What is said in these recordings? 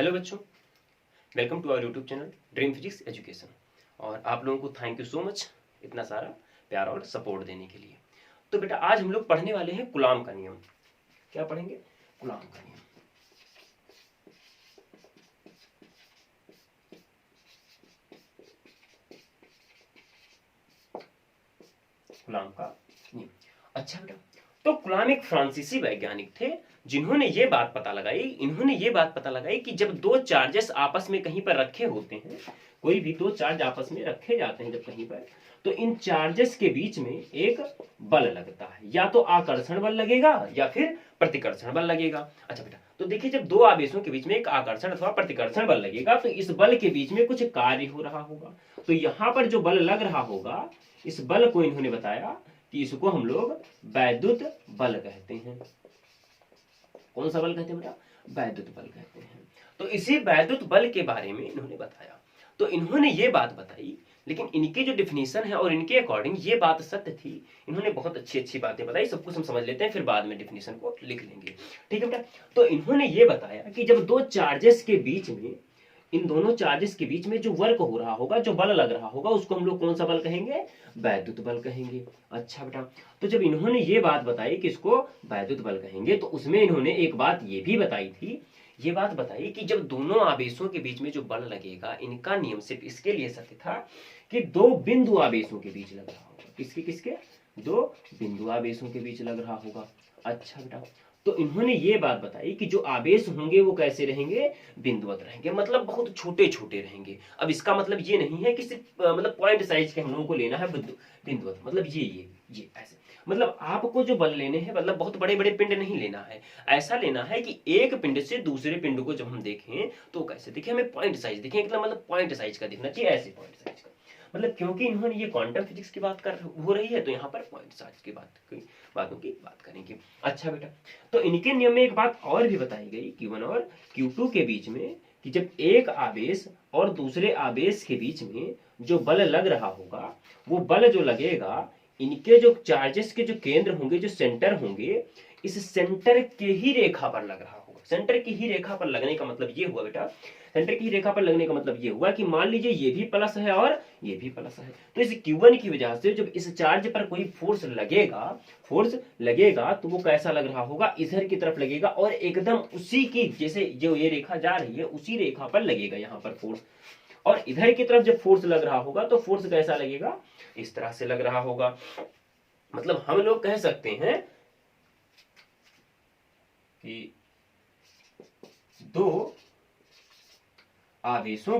Hello बच्चों, welcome to our YouTube channel Dream Physics Education. और आप लोगों को थैंक यू सो मच इतना सारा प्यार और सपोर्ट देने के लिए। तो बेटा आज हम लोग पढ़ने वाले हैं कूलॉम का नियम। क्या पढ़ेंगे? कूलॉम का नियम। कूलॉम का नियम। अच्छा बेटा, तो कूलॉम एक फ्रांसीसी वैज्ञानिक थे जिन्होंने ये बात पता लगाई कि जब दो चार्जेस आपस में कहीं पर रखे होते हैं, कोई भी दो चार्ज आपस में रखे जाते हैं जब कहीं पर, तो इन चार्जेस के बीच में एक बल लगता है। या तो आकर्षण बल लगेगा या फिर प्रतिकर्षण बल लगेगा। अच्छा बेटा, तो देखिए जब दो आवेशों के बीच में एक आकर्षण अथवा प्रतिकर्षण बल लगेगा तो इस बल के बीच में कुछ कार्य हो रहा होगा। तो यहां पर जो बल लग रहा होगा, इस बल को इन्होंने बताया कि इसको हम लोग वैद्युत बल कहते हैं। कौन सा बल कहते हैं बेटा? वैद्युत बल कहते हैं। तो इसी वैद्युत बल के बारे में इन्होंने बताया। तो इन्होंने ये बात बताई, लेकिन इनकी जो डिफिनीशन है और इनके अकॉर्डिंग ये बात सत्य थी। इन्होंने बहुत अच्छी अच्छी बातें बताई, सब कुछ हम समझ लेते हैं, फिर बाद में डिफिनीशन को लिख लेंगे। ठीक है बेटा? तो इन्होंने ये बताया कि जब दो चार्जेस के बीच में, इन दोनों चार्जेस के बीच में जो वर्क हो रहा होगा, जो बल लग रहा होगा, उसको हम लोग कौन सा बल कहेंगे? वैद्युत बल कहेंगे। अच्छा बेटा, तो जब इन्होंने ये बात बताई कि इसको वैद्युत बल कहेंगे, तो उसमें इन्होंने एक बात ये भी बताई थी, ये बात बताई कि जब दोनों आवेशों के बीच में जो बल लगेगा, इनका नियम सिर्फ इसके लिए सत्य था कि दो बिंदु आवेशों के बीच लग रहा होगा। किसके किसके? दो बिंदु आवेशों के बीच लग रहा होगा। अच्छा बेटा, तो इन्होंने ये बात बताई कि जो आवेश होंगे वो कैसे रहेंगे? बिंदुवत रहेंगे, मतलब बहुत छोटे छोटे रहेंगे। अब इसका मतलब ये नहीं है कि सिर्फ मतलब पॉइंट साइज के हम लोगों को लेना है बिंदुवत, मतलब ये ऐसे, मतलब आपको जो बल लेने हैं, मतलब बहुत बड़े बड़े पिंड नहीं लेना है। ऐसा लेना है कि एक पिंड से दूसरे पिंड को जब हम देखें तो कैसे दिखे, हमें पॉइंट साइज दिखे, मतलब पॉइंट साइज का दिखना चाहिए, ऐसे पॉइंट साइज का। मतलब क्योंकि इन्होंने ये क्वांटम फिजिक्स की बात कर हो रही है, तो यहाँ पर पॉइंट साइज की बातों की बात करेंगे। अच्छा बेटा, तो इनके नियम में एक बात और भी बताई गई, Q1 और Q2 के बीच में, कि जब एक आवेश और दूसरे आवेश के बीच में जो बल लग रहा होगा, वो बल जो लगेगा, इनके जो चार्जेस के जो केंद्र होंगे, जो सेंटर होंगे, इस सेंटर के ही रेखा पर लग रहा होगा। सेंटर की ही रेखा पर लगने का मतलब ये हुआ बेटा, सेंटर की रेखा पर लगने का मतलब ये हुआ कि मान लीजिए ये भी प्लस है और ये भी प्लस है, तो इस Q1 की वजह से जब इस चार्ज पर कोई फोर्स लगेगा तो वो कैसा लग रहा होगा? इधर की तरफ लगेगा, और एकदम उसी की, जैसे जो ये रेखा जा रही है उसी रेखा पर लगेगा यहाँ पर फोर्स। और इधर की तरफ जब फोर्स लग रहा होगा तो फोर्स कैसा लगेगा? इस तरह से लग रहा होगा। मतलब हम लोग कह सकते हैं कि दो आवेशों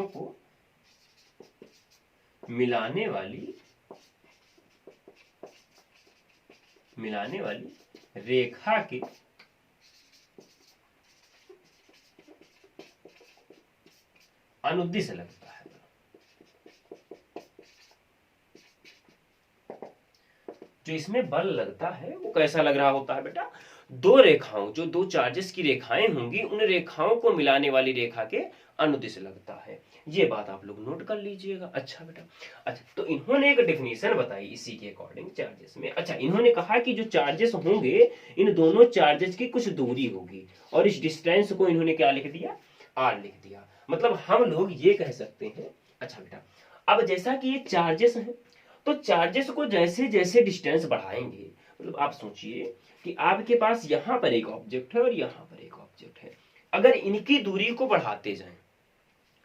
को मिलाने वाली रेखा के अनुदिश लगता है। जो इसमें बल लगता है वो कैसा लग रहा होता है बेटा? दो रेखाओं, जो दो चार्जेस की रेखाएं होंगी, उन रेखाओं को मिलाने वाली रेखा के अनुदिश लगता है। ये बात आप लोग नोट कर लीजिएगा। अच्छा बेटा, अच्छा, तो इन्होंने एक डेफिनेशन बताई इसी के अकॉर्डिंग चार्जेस में। अच्छा, इन्होंने कहा कि जो चार्जेस होंगे, इन दोनों चार्जेस की कुछ दूरी होगी, और इस डिस्टेंस को इन्होंने क्या लिख दिया? आर लिख दिया। मतलब हम लोग ये कह सकते हैं। अच्छा बेटा, अब जैसा कि ये चार्जेस हैं, तो चार्जेस को जैसे जैसे डिस्टेंस बढ़ाएंगे, मतलब आप सोचिए कि आपके पास यहां पर एक ऑब्जेक्ट है और यहां पर एक ऑब्जेक्ट है, अगर इनकी दूरी को बढ़ाते जाएं,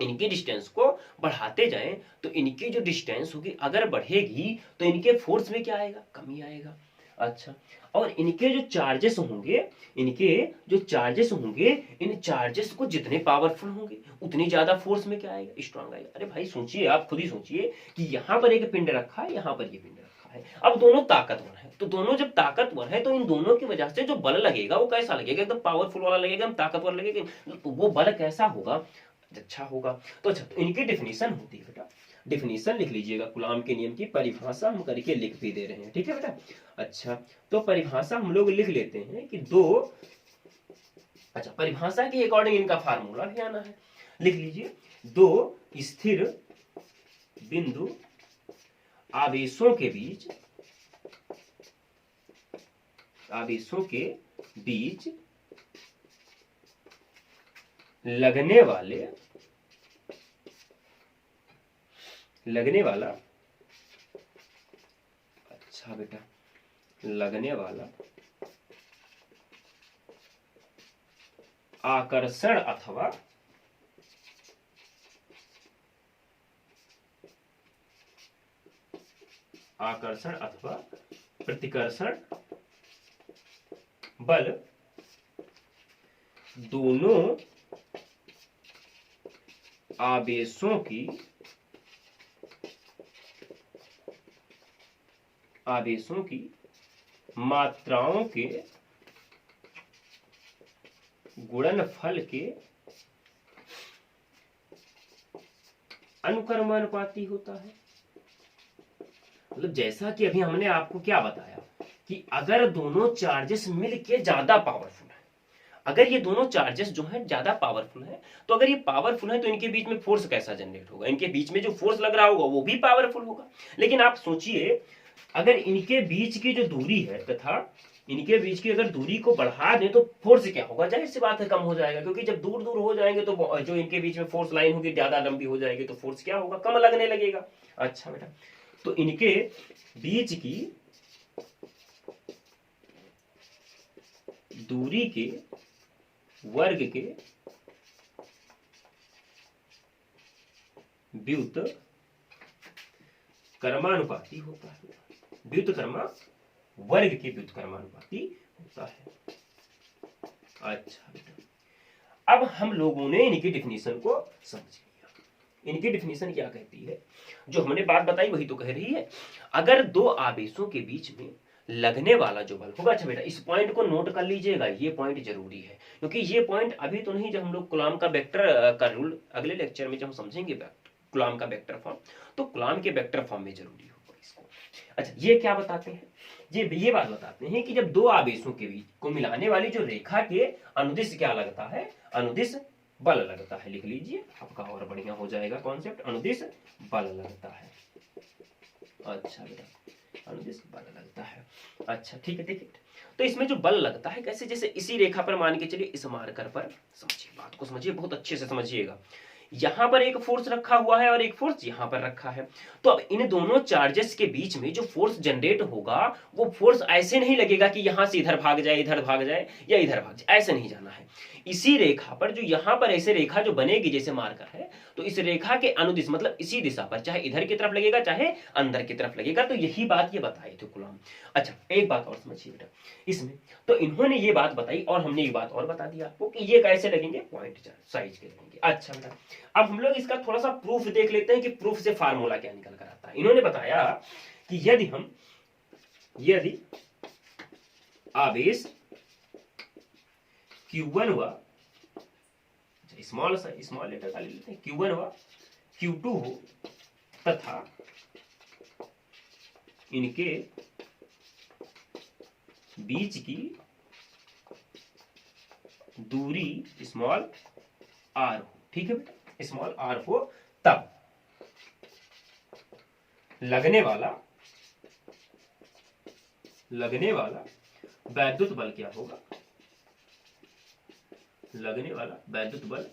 इनके डिस्टेंस को बढ़ाते जाएं, तो इनकी जो डिस्टेंस होगी अगर बढ़ेगी तो इनके फोर्स में क्या आएगा? कमी आएगा। अच्छा, और इनके जो चार्जेस होंगे, इन चार्जेस को जितने पावरफुल होंगे उतनी ज्यादा फोर्स में क्या आएगा? स्ट्रांग आएगा। अरे भाई सोचिए, आप खुद ही सोचिए कि यहां पर एक पिंड रखा है, यहां पर ये पिंड रखा है, अब दोनों ताकतवर है, तो दोनों जब ताकतवर है तो इन दोनों की वजह से जो बल लगेगा वो कैसा लगेगा? एकदम पावरफुल वाला लगेगा, एकदम ताकतवर लगेगा। तो वो बल कैसा होगा? अच्छा होगा। तो अच्छा, तो इनकी डेफिनेशन होती है बेटा, डेफिनेशन लिख लीजिएगा, कूलॉम के नियम की परिभाषा हम करके लिख भी दे रहे हैं। ठीक है बेटा? अच्छा, तो परिभाषा हम लोग लिख लेते हैं कि दो, अच्छा, परिभाषा के अकॉर्डिंग इनका फार्मूला भी आना है, लिख लीजिए। दो स्थिर बिंदु आवेशों के बीच आवेशों के बीच लगने वाला अच्छा बेटा, लगने वाला आकर्षण अथवा प्रतिकर्षण बल दोनों आवेशों की मात्राओं के गुणनफल के अनुक्रमानुपाती होता है। मतलब जैसा कि अभी हमने आपको क्या बताया कि अगर दोनों चार्जेस मिलके ज्यादा पावरफुल है, अगर ये दोनों चार्जेस जो है ज्यादा पावरफुल है, तो अगर ये पावरफुल है तो इनके बीच में फोर्स कैसा जनरेट होगा, इनके बीच में जो फोर्स लग रहा होगा वो भी पावरफुल होगा। लेकिन आप सोचिए अगर इनके बीच की जो दूरी है तथा इनके बीच की अगर दूरी को बढ़ा दें तो फोर्स क्या होगा, जाहिर सी बात है कम हो जाएगा, क्योंकि जब दूर दूर हो जाएंगे तो जो इनके बीच में फोर्स लाइन होगी ज्यादा लंबी हो जाएगी तो फोर्स क्या होगा, कम लगने लगेगा। अच्छा बेटा, तो इनके बीच की दूरी के वर्ग के व्युत्क्रमानुपाती होता है, वर्ग के व्युत्क्रमानुपाती होता है। अच्छा बेटा, अब हम लोगों ने इनकी डिफिनीशन को समझ लिया। इनकी डिफिनीशन क्या कहती है, जो हमने बात बताई वही तो कह रही है। अगर दो आवेशों के बीच में लगने वाला जो बल होगा, अच्छा बेटा इस पॉइंट को नोट कर लीजिएगा, ये पॉइंट जरूरी है, क्योंकि ये पॉइंट अभी तो नहीं, जब हम लोग कूलॉम का वेक्टर का रूल अगले लेक्चर में जब हम समझेंगे कूलॉम का वेक्टर फॉर्म, तो कूलॉम के वेक्टर फॉर्म में जरूरी होगा इसको। अच्छा, ये क्या बताते हैं, ये बात बताते हैं कि जब दो आवेशों के बीच को मिलाने वाली जो रेखा के अनुदिश क्या लगता है, अनुदिश बल लगता है। लिख लीजिए, आपका और बढ़िया हो जाएगा कॉन्सेप्ट, अनुदिश बल लगता है। अच्छा बेटा, अनुदिश बल लगता है। अच्छा ठीक है, देखिए तो इसमें जो बल लगता है कैसे, जैसे इसी रेखा पर मान के चलिए, इस मार्कर पर समझिए, बात को समझिए, बहुत अच्छे से समझिएगा। यहां पर एक फोर्स रखा हुआ है और एक फोर्स यहां पर रखा है, तो अब इन दोनों चार्जेस के बीच में जो फोर्स जनरेट होगा वो फोर्स ऐसे नहीं लगेगा कि यहां से इधर भाग जाए, इधर भाग जाए या इधर भाग जाए, ऐसे नहीं जाना है। इसी रेखा पर जो यहां पर ऐसे रेखा जो बनेगी जैसे मार्कर है, तो इस रेखा के अनुदिश मतलब इसी दिशा पर, चाहे इधर की तरफ लगेगा चाहे अंदर की तरफ लगेगा, तो यही बात ये बताई थी कूलॉम। अच्छा, एक बात और समझिए बेटा इसमें, तो इन्होंने ये बात बताई और हमने ये बात और बता दिया आपको कि ये कैसे लगेंगे, पॉइंट साइज के लगेंगे। अच्छा बेटा, अब हम लोग इसका थोड़ा सा प्रूफ देख लेते हैं कि प्रूफ से फार्मूला क्या निकल कर आता है। इन्होंने बताया कि यदि आवेश Q1 व स्मॉल लेटर का ले लेते हैं, Q1 व Q2 हो तथा इनके बीच की दूरी स्मॉल r हो, ठीक है बेटा, स्मॉल r हो, तब लगने वाला वैद्युत बल क्या होगा, लगने वाला वैद्युत बल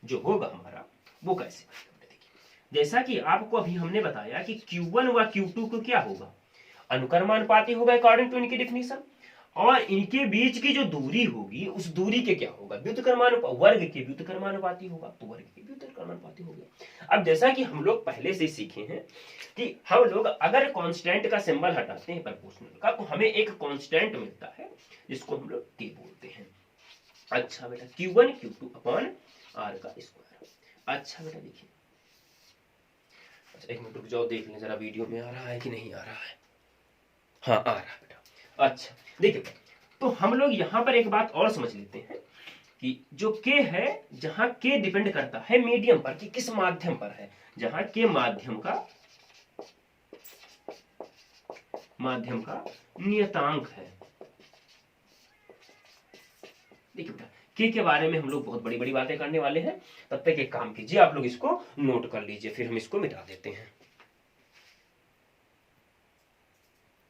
जो होगा हमारा वो कैसे, जैसा कि आपको अभी हमने बताया कि Q1 व Q2 को क्या होगा, अनुक्रमानुपाती होगा अकॉर्डिंग टू इनकी डिफिनीशन, और इनके बीच की जो दूरी होगी उस दूरी के क्या होगा, व्युत्क्रमानुपाती, वर्ग के व्युत्क्रमानुपाती होगा, तो वर्ग के व्युत्क्रमानुपाती होगा। अब जैसा कि हम लोग पहले से सीखे हैं कि हम लोग अगर कांस्टेंट का सिंबल हटाते हैं प्रोपोर्शनल का, तो हमें एक कांस्टेंट मिलता है जिसको हम लोग K बोलते हैं। अच्छा बेटा, Q1 Q2 अपॉन R का स्क्वायर। अच्छा बेटा देखिए, अच्छा एक मिनट रुक जाओ, देख लें जरा वीडियो में आ रहा है कि नहीं आ रहा है, हाँ आ रहा है बेटा। अच्छा देखिए, तो हम लोग यहाँ पर एक बात और समझ लेते हैं कि जो K है, जहां K डिपेंड करता है मीडियम पर कि किस माध्यम पर है, जहां K माध्यम का नियतांक है। देखिए बेटा, K के बारे में हम लोग बहुत बड़ी बड़ी बातें करने वाले हैं, तब तक एक काम कीजिए, आप लोग इसको नोट कर लीजिए, फिर हम इसको मिटा देते हैं।